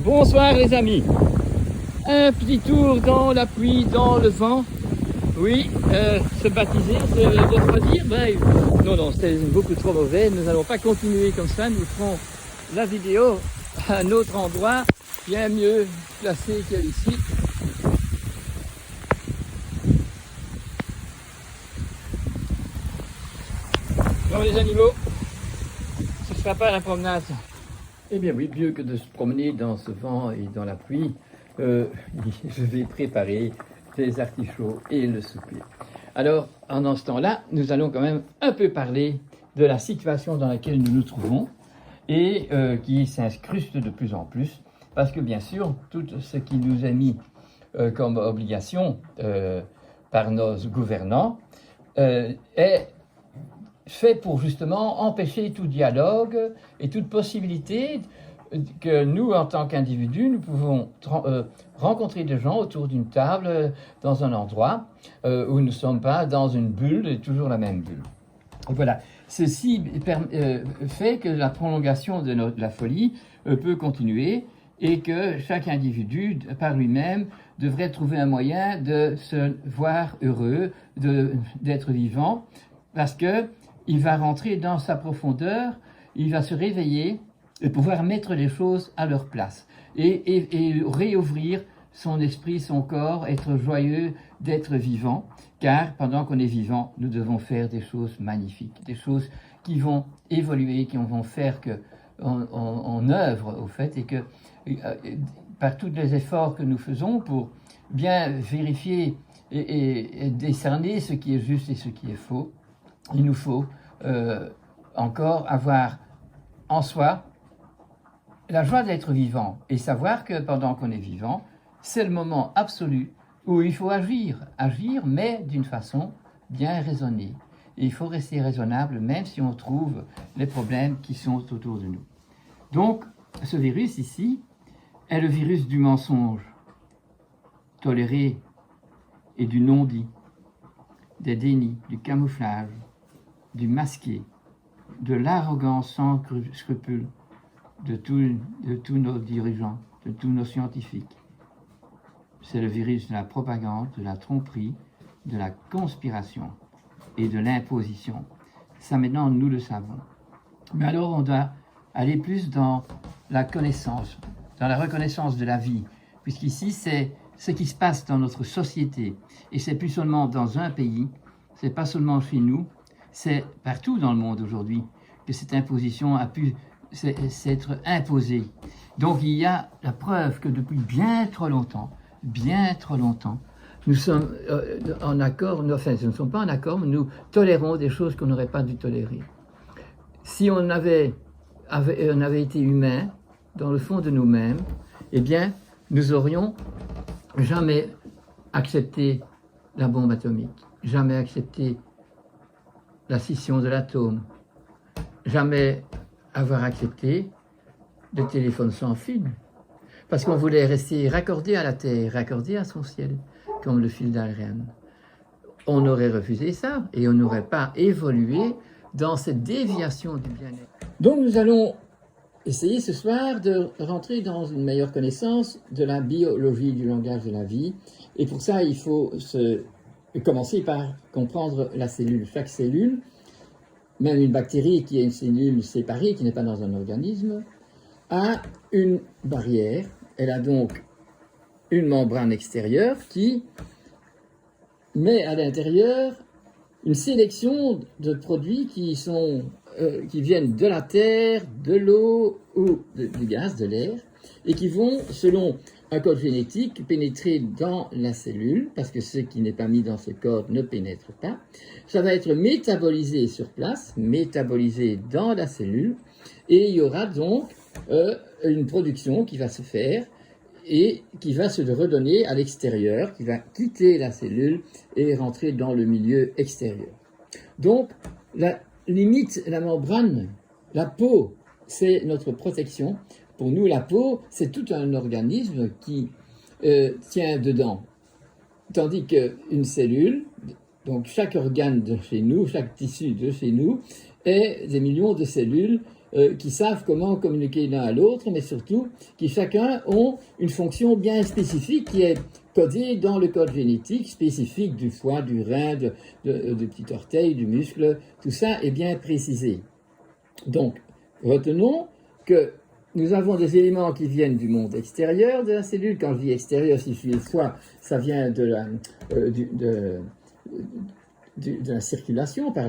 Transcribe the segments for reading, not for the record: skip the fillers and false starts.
Bonsoir les amis. Un petit tour dans la pluie, dans le vent. Oui, se baptiser, se refroidir, non, c'était beaucoup trop mauvais. Nous n'allons pas continuer comme ça. Nous ferons la vidéo à un autre endroit, bien mieux placé qu'ici. Bon les animaux, ce ne sera pas la promenade. Eh bien oui, mieux que de se promener dans ce vent et dans la pluie, je vais préparer les artichauts et le souper. Alors, en ce temps-là, nous allons quand même un peu parler de la situation dans laquelle nous nous trouvons et qui s'incruste de plus en plus, parce que bien sûr, tout ce qui nous est mis comme obligation par nos gouvernants est fait pour justement empêcher tout dialogue et toute possibilité que nous, en tant qu'individus, nous pouvons rencontrer des gens autour d'une table dans un endroit où nous ne sommes pas dans une bulle et toujours la même bulle. Et voilà. Ceci fait que la prolongation de la folie peut continuer et que chaque individu, par lui-même, devrait trouver un moyen de se voir heureux, d'être vivant, parce que il va rentrer dans sa profondeur, il va se réveiller et pouvoir mettre les choses à leur place et réouvrir son esprit, son corps, être joyeux d'être vivant, car pendant qu'on est vivant, nous devons faire des choses magnifiques, des choses qui vont évoluer, qui vont faire qu'on œuvre au fait et que par tous les efforts que nous faisons pour bien vérifier et décerner ce qui est juste et ce qui est faux, il nous faut encore avoir en soi la joie d'être vivant et savoir que pendant qu'on est vivant, c'est le moment absolu où il faut agir, mais d'une façon bien raisonnée. Et il faut rester raisonnable même si on trouve les problèmes qui sont autour de nous. Donc, ce virus ici est le virus du mensonge toléré et du non-dit, des dénis, du camouflage, du masqué, de l'arrogance sans scrupule de tous nos dirigeants, de tous nos scientifiques. C'est le virus de la propagande, de la tromperie, de la conspiration et de l'imposition. Ça maintenant, nous le savons. Mais alors, on doit aller plus dans la connaissance, dans la reconnaissance de la vie, puisqu'ici, c'est ce qui se passe dans notre société. Et c'est plus seulement dans un pays, c'est pas seulement chez nous, c'est partout dans le monde aujourd'hui que cette imposition a pu s'être imposée. Donc il y a la preuve que depuis bien trop longtemps, nous sommes en accord, enfin nous ne sommes pas en accord, mais nous tolérons des choses qu'on n'aurait pas dû tolérer. Si on avait été humain dans le fond de nous-mêmes, eh bien nous aurions jamais accepté la bombe atomique, jamais accepté la scission de l'atome, jamais avoir accepté le téléphone sans fil, parce qu'on voulait rester raccordé à la Terre, raccordé à son ciel, comme le fil d'Ariane. On aurait refusé ça et on n'aurait pas évolué dans cette déviation du bien-être. Donc nous allons essayer ce soir de rentrer dans une meilleure connaissance de la biologie du langage de la vie, et pour ça il faut commencer par comprendre la cellule. Chaque cellule, même une bactérie qui est une cellule séparée, qui n'est pas dans un organisme, a une barrière. Elle a donc une membrane extérieure qui met à l'intérieur une sélection de produits qui viennent de la terre, de l'eau ou du gaz, de l'air, et qui vont, selon un code génétique, pénétrer dans la cellule, parce que ce qui n'est pas mis dans ce code ne pénètre pas. Ça va être métabolisé sur place, métabolisé dans la cellule, et il y aura donc une production qui va se faire et qui va se redonner à l'extérieur, qui va quitter la cellule et rentrer dans le milieu extérieur. Donc, la limite, la membrane, la peau, c'est notre protection. Pour nous, la peau, c'est tout un organisme qui tient dedans. Tandis qu'une cellule, donc chaque organe de chez nous, chaque tissu de chez nous, est des millions de cellules qui savent comment communiquer l'un à l'autre, mais surtout qui chacun ont une fonction bien spécifique qui est codée dans le code génétique spécifique du foie, du rein, du petit orteil, du muscle. Tout ça est bien précisé. Donc, retenons que nous avons des éléments qui viennent du monde extérieur de la cellule. Quand je dis extérieur, si je dis le foie, ça vient de la circulation par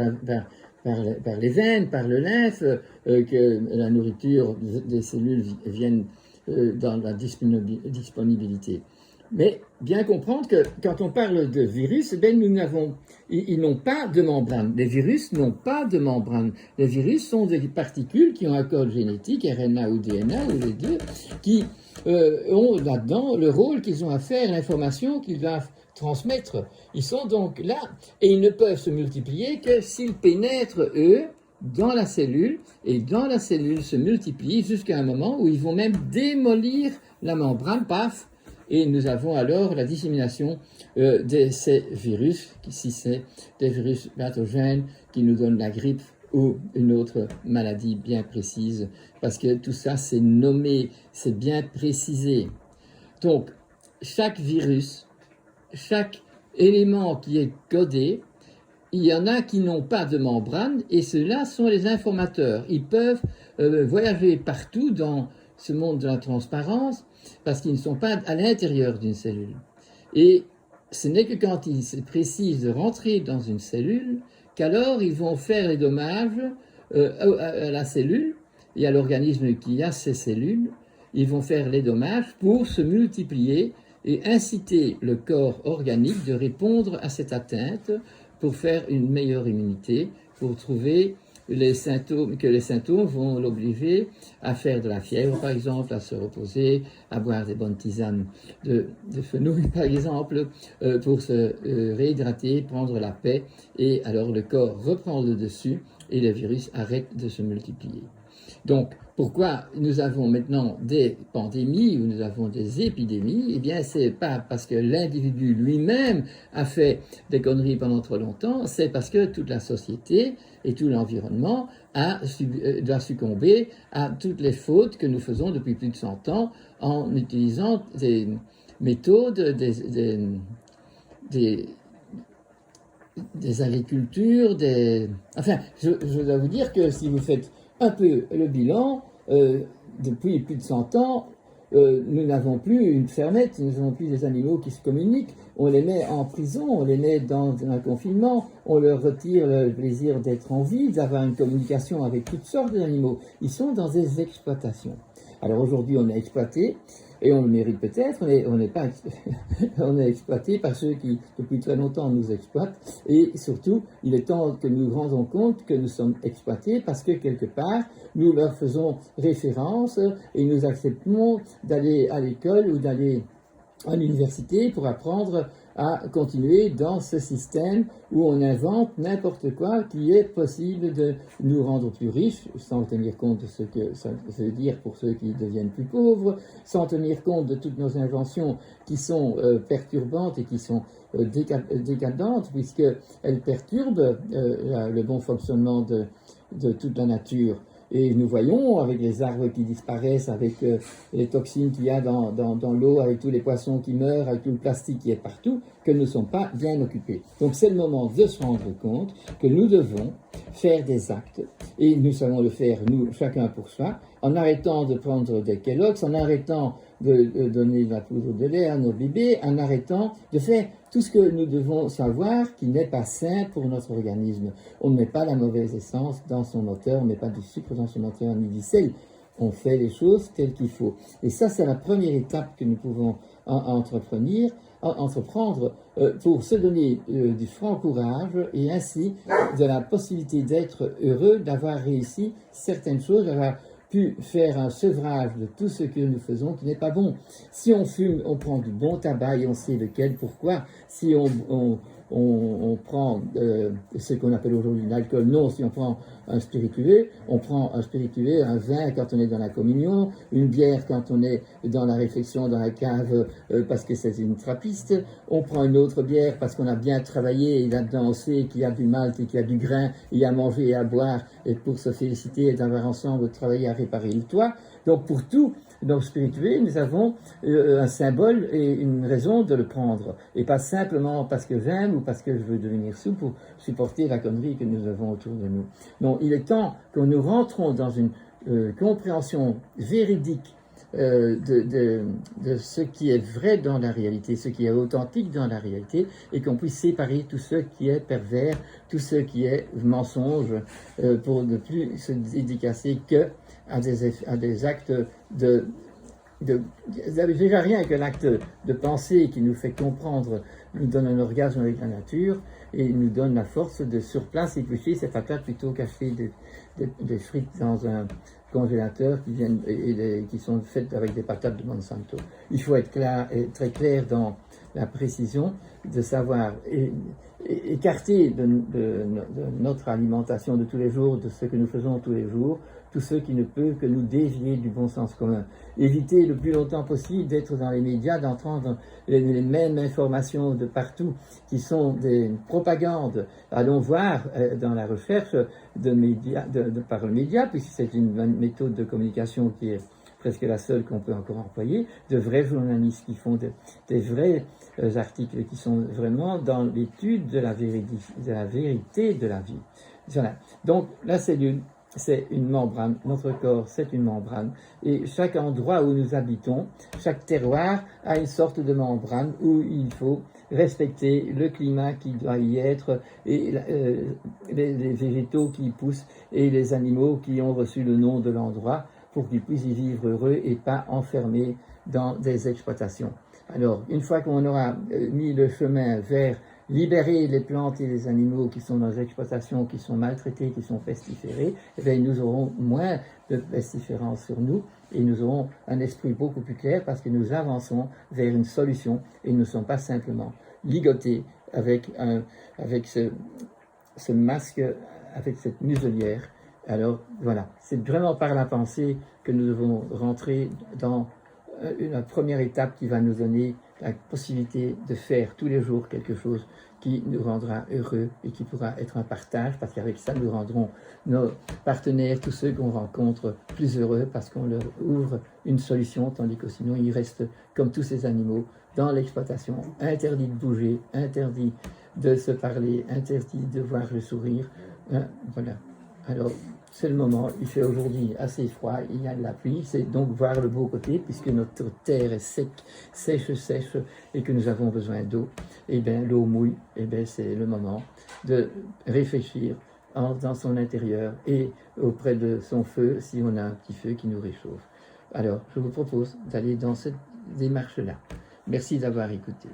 les veines, par le lymphe, que la nourriture des cellules vienne dans la disponibilité. Mais bien comprendre que quand on parle de virus, ils n'ont pas de membrane. Les virus n'ont pas de membrane. Les virus sont des particules qui ont un code génétique, RNA ou DNA, ou les deux, qui ont là-dedans le rôle qu'ils ont à faire, l'information qu'ils doivent transmettre. Ils sont donc là, et ils ne peuvent se multiplier que s'ils pénètrent, eux, dans la cellule, et dans la cellule se multiplient jusqu'à un moment où ils vont même démolir la membrane, paf, et nous avons alors la dissémination de ces virus, si c'est des virus pathogènes qui nous donnent la grippe ou une autre maladie bien précise, parce que tout ça c'est nommé, c'est bien précisé. Donc, chaque virus, chaque élément qui est codé, il y en a qui n'ont pas de membrane, et ceux-là sont les informateurs. Ils peuvent voyager partout dans ce monde de la transparence, parce qu'ils ne sont pas à l'intérieur d'une cellule. Et ce n'est que quand il se précise de rentrer dans une cellule qu'alors ils vont faire les dommages à la cellule et à l'organisme qui a ces cellules. Ils vont faire les dommages pour se multiplier et inciter le corps organique de répondre à cette atteinte pour faire une meilleure immunité, pour trouver que les symptômes vont l'obliger à faire de la fièvre, par exemple, à se reposer, à boire des bonnes tisanes de fenouil, par exemple, pour se réhydrater, prendre la paix, et alors le corps reprend le dessus et les virus arrêtent de se multiplier. Donc, pourquoi nous avons maintenant des pandémies ou nous avons des épidémies? Eh bien, c'est pas parce que l'individu lui-même a fait des conneries pendant trop longtemps, c'est parce que toute la société et tout l'environnement doit succomber à toutes les fautes que nous faisons depuis plus de 100 ans en utilisant des méthodes, des agricultures, Enfin, je dois vous dire que si vous faites un peu le bilan, depuis plus de 100 ans, nous n'avons plus une fermette, nous n'avons plus des animaux qui se communiquent, on les met en prison, on les met dans un confinement, on leur retire le plaisir d'être en vie, d'avoir une communication avec toutes sortes d'animaux. Ils sont dans des exploitations. Alors aujourd'hui, on est exploité, et on le mérite peut-être, mais on n'est pas on est exploité par ceux qui, depuis très longtemps, nous exploitent. Et surtout, il est temps que nous nous rendons compte que nous sommes exploités parce que, quelque part, nous leur faisons référence et nous acceptons d'aller à l'école ou d'aller à l'université pour apprendre à continuer dans ce système où on invente n'importe quoi qui est possible de nous rendre plus riches, sans tenir compte de ce que ça veut dire pour ceux qui deviennent plus pauvres, sans tenir compte de toutes nos inventions qui sont perturbantes et qui sont décadentes, puisqu'elles perturbent le bon fonctionnement de toute la nature. Et nous voyons, avec les arbres qui disparaissent, avec les toxines qu'il y a dans l'eau, avec tous les poissons qui meurent, avec tout le plastique qui est partout, que nous ne sommes pas bien occupés. Donc c'est le moment de se rendre compte que nous devons faire des actes, et nous savons le faire, nous, chacun pour soi, en arrêtant de prendre des Kellogg's, en arrêtant de donner de la poudre de lait à nos bébés, en arrêtant de faire tout ce que nous devons savoir qui n'est pas sain pour notre organisme. On ne met pas la mauvaise essence dans son moteur, on ne met pas du sucre dans son moteur, ni du sel. On fait les choses telles qu'il faut. Et ça, c'est la première étape que nous pouvons entreprendre pour se donner du franc courage et ainsi de la possibilité d'être heureux, d'avoir réussi certaines choses, d'avoir pu faire un sevrage de tout ce que nous faisons qui n'est pas bon. Si on fume, on prend du bon tabac et on sait lequel, pourquoi. Si on on prend ce qu'on appelle aujourd'hui l'alcool. Non, si on prend un spiritueux, on prend un spiritueux, un vin quand on est dans la communion, une bière quand on est dans la réflexion, dans la cave, parce que c'est une trappiste. On prend une autre bière parce qu'on a bien travaillé, il a dansé, qu'il y a du malt et qu'il y a du grain, il y a à manger et à boire, et pour se féliciter et d'avoir ensemble travaillé à réparer le toit. Donc pour tout, donc spirituel, nous avons un symbole et une raison de le prendre, et pas simplement parce que j'aime ou parce que je veux devenir sous pour supporter la connerie que nous avons autour de nous. Donc il est temps que nous rentrons dans une compréhension véridique de ce qui est vrai dans la réalité, ce qui est authentique dans la réalité, et qu'on puisse séparer tout ce qui est pervers, tout ce qui est mensonge, pour ne plus se dédicacer que à des actes déjà rien que l'acte de penser qui nous fait comprendre, nous donne un orgasme avec la nature et nous donne la force de sur place éplucher ces patates plutôt qu'acheter des frites dans un congélateur qui sont faites avec des patates de Monsanto. Il faut être très clair dans la précision de savoir écarter de notre alimentation de tous les jours, de ce que nous faisons tous les jours, tout ce qui ne peut que nous dévier du bon sens commun. Éviter le plus longtemps possible d'être dans les médias, d'entendre les mêmes informations de partout qui sont des propagandes. Allons voir dans la recherche par le média, puisque c'est une méthode de communication qui est presque la seule qu'on peut encore employer, de vrais journalistes qui font des vrais articles qui sont vraiment dans l'étude de la vérité de la vie. Voilà. Donc la cellule, c'est une membrane, notre corps c'est une membrane, et chaque endroit où nous habitons, chaque terroir a une sorte de membrane où il faut respecter le climat qui doit y être, et les végétaux qui y poussent, et les animaux qui ont reçu le nom de l'endroit, pour qu'ils puissent y vivre heureux et pas enfermés dans des exploitations. Alors, une fois qu'on aura mis le chemin vers libérer les plantes et les animaux qui sont dans les exploitations, qui sont maltraités, qui sont pestiférés, eh bien, nous aurons moins de pestiférance sur nous et nous aurons un esprit beaucoup plus clair parce que nous avançons vers une solution et nous ne sommes pas simplement ligotés avec ce masque, avec cette muselière. Alors voilà, c'est vraiment par la pensée que nous devons rentrer dans la première étape qui va nous donner la possibilité de faire tous les jours quelque chose qui nous rendra heureux et qui pourra être un partage, parce qu'avec ça, nous rendrons nos partenaires, tous ceux qu'on rencontre, plus heureux parce qu'on leur ouvre une solution, tandis que sinon, ils restent comme tous ces animaux dans l'exploitation, interdits de bouger, interdits de se parler, interdits de voir le sourire. Voilà. Alors, c'est le moment, il fait aujourd'hui assez froid, il y a de la pluie, c'est donc voir le beau côté, puisque notre terre est sèche, et que nous avons besoin d'eau, et bien l'eau mouille, et bien c'est le moment de réfléchir dans son intérieur et auprès de son feu, si on a un petit feu qui nous réchauffe. Alors, je vous propose d'aller dans cette démarche-là. Merci d'avoir écouté.